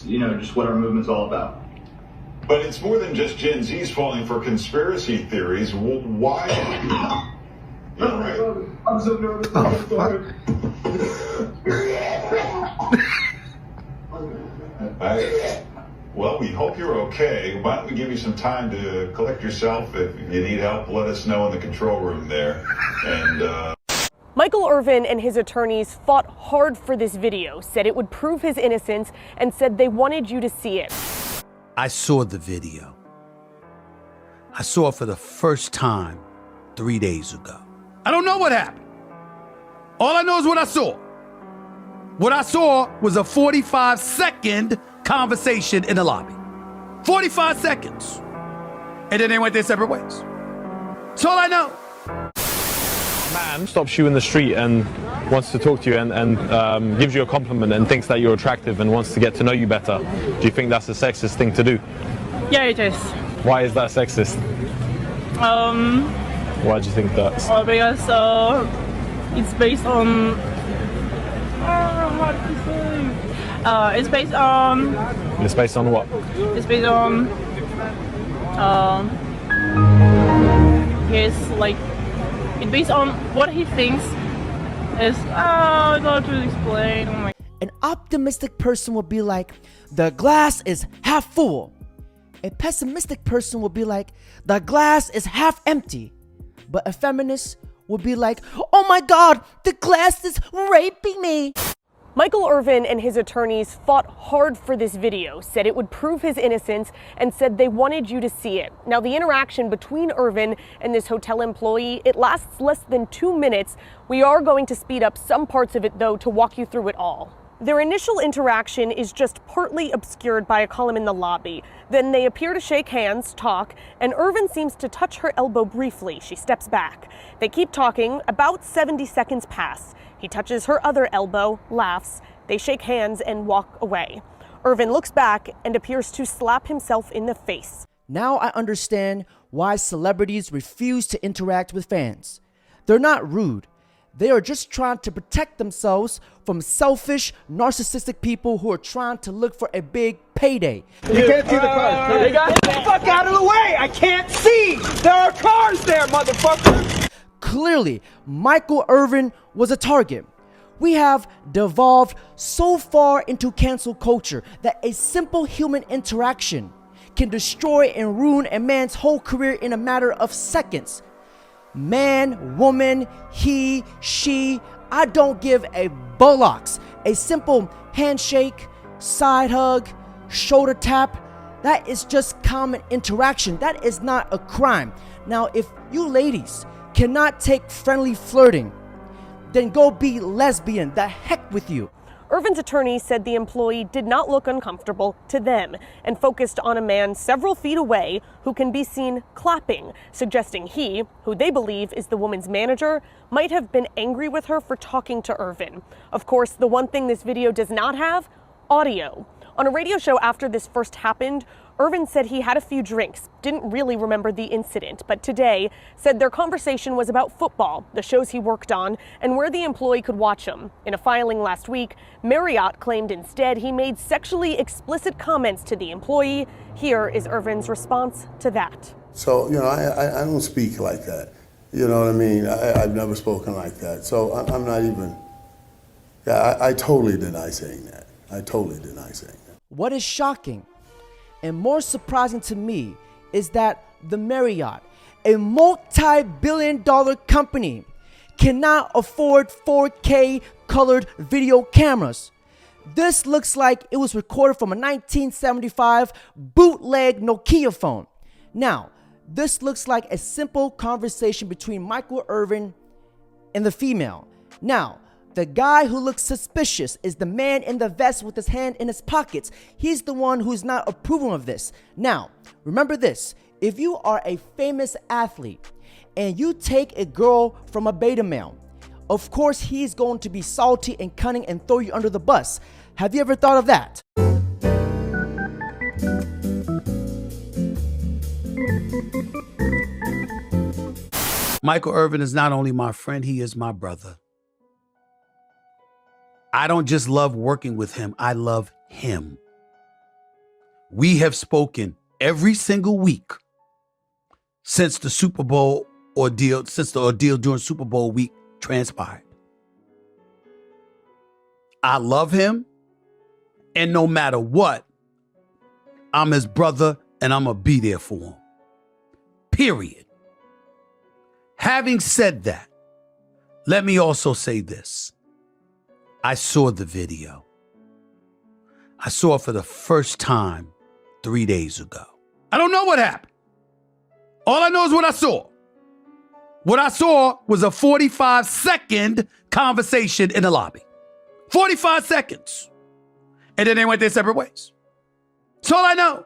that's, just what our movement's all about. But it's more than just Gen Z's falling for conspiracy theories. Why? You're right. I'm so nervous. Well, we hope you're okay. Why don't we give you some time to collect yourself? If you need help, let us know in the control room there. And Michael Irvin and his attorneys fought hard for this video, said it would prove his innocence, and said they wanted you to see it. I saw the video. I saw it for the first time 3 days ago. I don't know what happened. All I know is what I saw. What I saw was a 45-second conversation in the lobby. 45 seconds. And then they went their separate ways. That's all I know. Man stops you in the street and wants to talk to you and gives you a compliment and thinks that you're attractive and wants to get to know you better. Do you think that's a sexist thing to do? Yeah, it is. Why is that sexist? Why do you think that? Because it's based on what to say. It's based on. It's based on what? It's based on. His like. It's based on what he thinks is. I don't know how to explain. Oh my. An optimistic person will be like, the glass is half full. A pessimistic person will be like, the glass is half empty. But a feminist will be like, oh my God, the glass is raping me. Michael Irvin and his attorneys fought hard for this video, said it would prove his innocence, and said they wanted you to see it. Now, the interaction between Irvin and this hotel employee, it lasts less than 2 minutes. We are going to speed up some parts of it, though, to walk you through it all. Their initial interaction is just partly obscured by a column in the lobby. Then they appear to shake hands, talk, and Irvin seems to touch her elbow briefly. She steps back. They keep talking. About 70 seconds pass. He touches her other elbow, laughs. They shake hands and walk away. Irvin looks back and appears to slap himself in the face. Now I understand why celebrities refuse to interact with fans. They're not rude. They are just trying to protect themselves from selfish, narcissistic people who are trying to look for a big payday. You can't see the cars. They got the fuck out of the way. I can't see. There are cars there, motherfucker. Clearly, Michael Irvin was a target. We have devolved so far into cancel culture that a simple human interaction can destroy and ruin a man's whole career in a matter of seconds. Man, woman, he, she, I don't give a bullocks. A simple handshake, side hug, shoulder tap, that is just common interaction. That is not a crime. Now, if you ladies cannot take friendly flirting, then go be lesbian. The heck with you. Irvin's attorney said the employee did not look uncomfortable to them and focused on a man several feet away who can be seen clapping, suggesting he, who they believe is the woman's manager, might have been angry with her for talking to Irvin. Of course, the one thing this video does not have, audio. On a radio show after this first happened, Irvin said he had a few drinks, didn't really remember the incident, but today said their conversation was about football, the shows he worked on, and where the employee could watch them. In a filing last week, Marriott claimed instead he made sexually explicit comments to the employee. Here is Irvin's response to that. So, I don't speak like that. You know what I mean? I've never spoken like that. So I'm not even, I totally deny saying that. I totally deny saying that. What is shocking and more surprising to me is that the Marriott, a multi-billion-dollar company, cannot afford 4K colored video cameras. This looks like it was recorded from a 1975 bootleg Nokia phone. Now, this looks like a simple conversation between Michael Irvin and the female. Now, the guy who looks suspicious is the man in the vest with his hand in his pockets. He's the one who's not approving of this. Now, remember this. If you are a famous athlete and you take a girl from a beta male, of course he's going to be salty and cunning and throw you under the bus. Have you ever thought of that? Michael Irvin is not only my friend, he is my brother. I don't just love working with him, I love him. We have spoken every single week since the Super Bowl ordeal, since the ordeal during Super Bowl week transpired. I love him, and no matter what, I'm his brother and I'm gonna be there for him. Period. Having said that, let me also say this. I saw the video. I saw it for the first time 3 days ago. I don't know what happened. All I know is what I saw. What I saw was a 45-second conversation in the lobby. 45 seconds. And then they went their separate ways. That's all I know.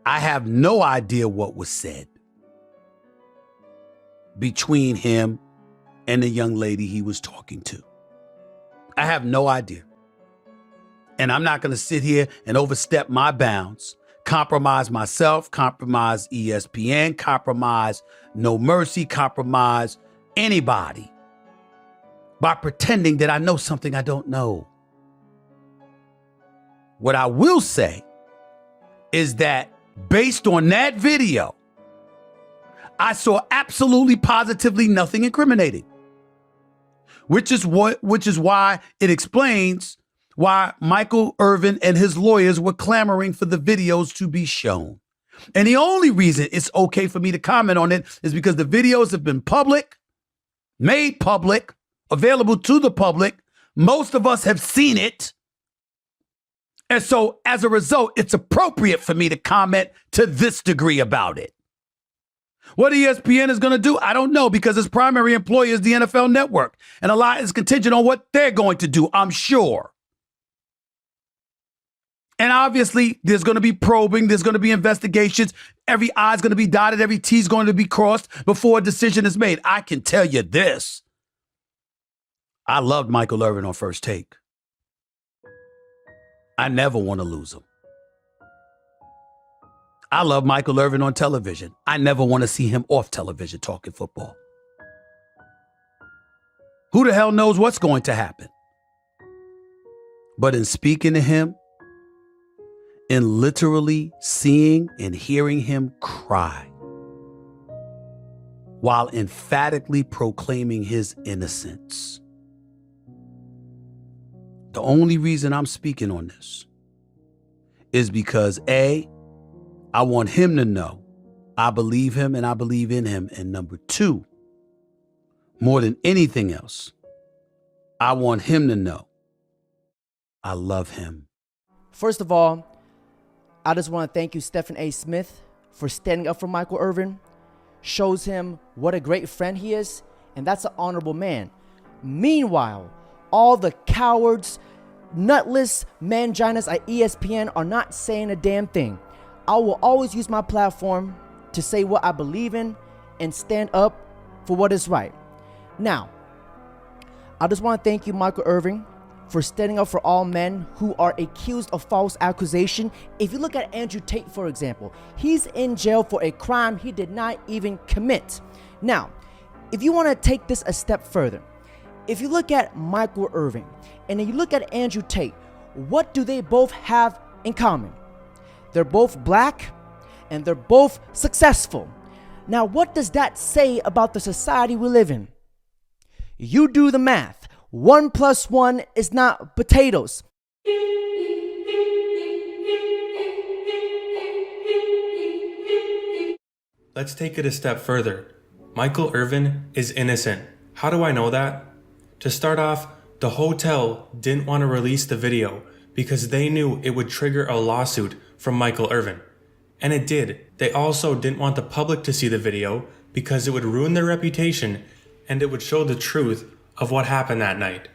I have no idea what was said between him and the young lady he was talking to. I have no idea. And I'm not going to sit here and overstep my bounds, compromise myself, compromise ESPN, compromise No Mercy, compromise anybody by pretending that I know something I don't know. What I will say is that based on that video, I saw absolutely positively nothing incriminating, which is why it explains why Michael Irvin and his lawyers were clamoring for the videos to be shown. And the only reason it's okay for me to comment on it is because the videos have been public, made public, available to the public. Most of us have seen it. And so as a result, it's appropriate for me to comment to this degree about it. What ESPN is going to do, I don't know, because its primary employer is the NFL Network. And a lot is contingent on what they're going to do, I'm sure. And obviously, there's going to be probing. There's going to be investigations. Every I is going to be dotted. Every T is going to be crossed before a decision is made. I can tell you this. I loved Michael Irvin on First Take. I never want to lose him. I love Michael Irvin on television. I never want to see him off television talking football. Who the hell knows what's going to happen? But in speaking to him, in literally seeing and hearing him cry while emphatically proclaiming his innocence. The only reason I'm speaking on this is because A, I want him to know I believe him and I believe in him. And number two, more than anything else, I want him to know I love him. First of all, I just want to thank you, Stephen A. Smith, for standing up for Michael Irvin. Shows him what a great friend he is, and that's an honorable man. Meanwhile, all the cowards, nutless manginas at ESPN are not saying a damn thing. I will always use my platform to say what I believe in and stand up for what is right. Now, I just want to thank you, Michael Irvin, for standing up for all men who are accused of false accusation. If you look at Andrew Tate, for example, he's in jail for a crime he did not even commit. Now, if you want to take this a step further, if you look at Michael Irvin and then you look at Andrew Tate, what do they both have in common? They're both black and they're both successful. Now, what does that say about the society we live in? You do the math. 1 + 1 is not potatoes. Let's take it a step further. Michael Irvin is innocent. How do I know that? To start off, the hotel didn't want to release the video because they knew it would trigger a lawsuit from Michael Irvin. And it did. They also didn't want the public to see the video because it would ruin their reputation and it would show the truth of what happened that night.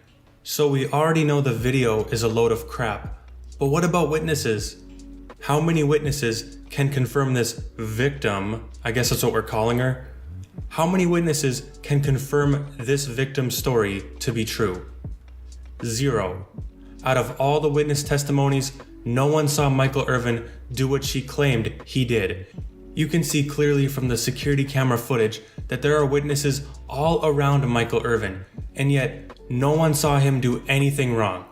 So we already know the video is a load of crap. But what about witnesses? How many witnesses can confirm this victim? I guess that's what we're calling her. How many witnesses can confirm this victim's story to be true? 0. Out of all the witness testimonies, no one saw Michael Irvin do what she claimed he did. You can see clearly from the security camera footage that there are witnesses all around Michael Irvin, and yet no one saw him do anything wrong.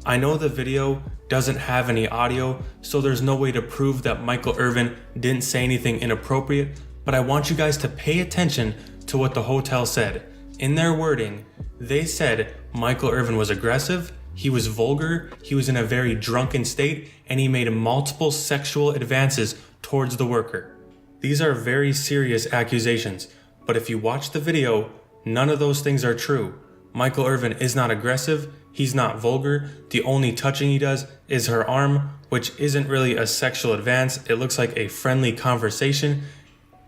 I know the video doesn't have any audio, so there's no way to prove that Michael Irvin didn't say anything inappropriate, but I want you guys to pay attention to what the hotel said. In their wording, they said Michael Irvin was aggressive, he was vulgar, he was in a very drunken state, and he made multiple sexual advances towards the worker. These are very serious accusations, but if you watch the video, none of those things are true. Michael Irvin is not aggressive, he's not vulgar, the only touching he does is her arm, which isn't really a sexual advance, it looks like a friendly conversation.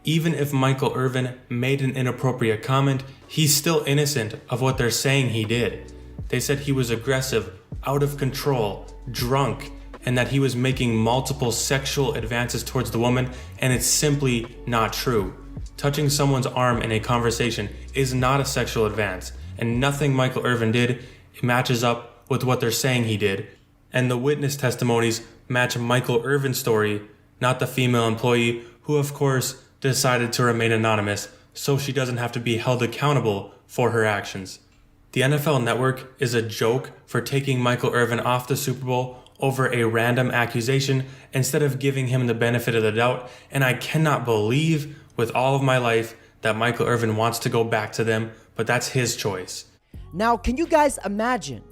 Even if Michael Irvin made an inappropriate comment, he's still innocent of what they're saying he did. They said he was aggressive, out of control, drunk, and that he was making multiple sexual advances towards the woman, and it's simply not true. Touching someone's arm in a conversation is not a sexual advance, and nothing Michael Irvin did matches up with what they're saying he did. And the witness testimonies match Michael Irvin's story, not the female employee, who of course decided to remain anonymous so she doesn't have to be held accountable for her actions. The NFL Network is a joke for taking Michael Irvin off the Super Bowl over a random accusation instead of giving him the benefit of the doubt, and I cannot believe with all of my life that Michael Irvin wants to go back to them, but that's his choice. Now, can you guys imagine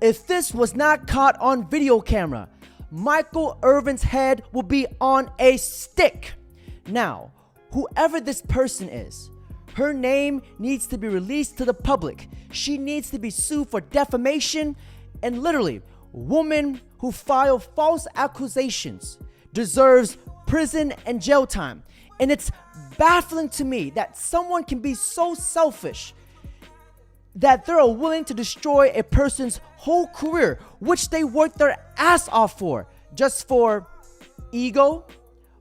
if this was not caught on video camera? Michael Irvin's head will be on a stick. Now, whoever this person is, her name needs to be released to the public. She needs to be sued for defamation, and literally, women who file false accusations deserves prison and jail time. And it's baffling to me that someone can be so selfish that they're willing to destroy a person's whole career, which they worked their ass off for, just for ego,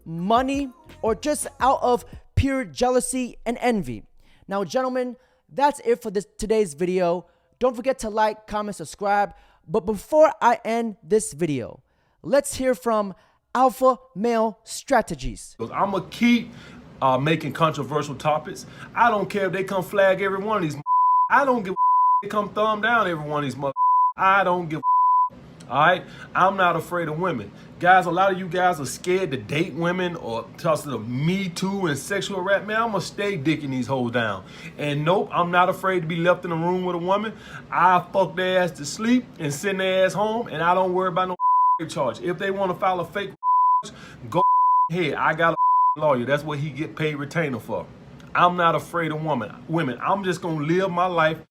money, or just out of pure jealousy and envy. Now, gentlemen, that's it for today's video. Don't forget to like, comment, subscribe. But before I end this video, let's hear from Alpha Male Strategies. I'm going to keep making controversial topics. I don't care if they come flag every one of these. I don't give a they come thumb down every one of these. I don't give a. All right, I'm not afraid of women. Guys, a lot of you guys are scared to date women or toss the Me Too and sexual rap. Man, I'm going to stay dicking these hoes down. And nope, I'm not afraid to be left in a room with a woman. I fuck their ass to sleep and send their ass home, and I don't worry about no charge. If they want to file a fake go ahead. I got a lawyer. That's what he get paid retainer for. I'm not afraid of women. I'm just going to live my life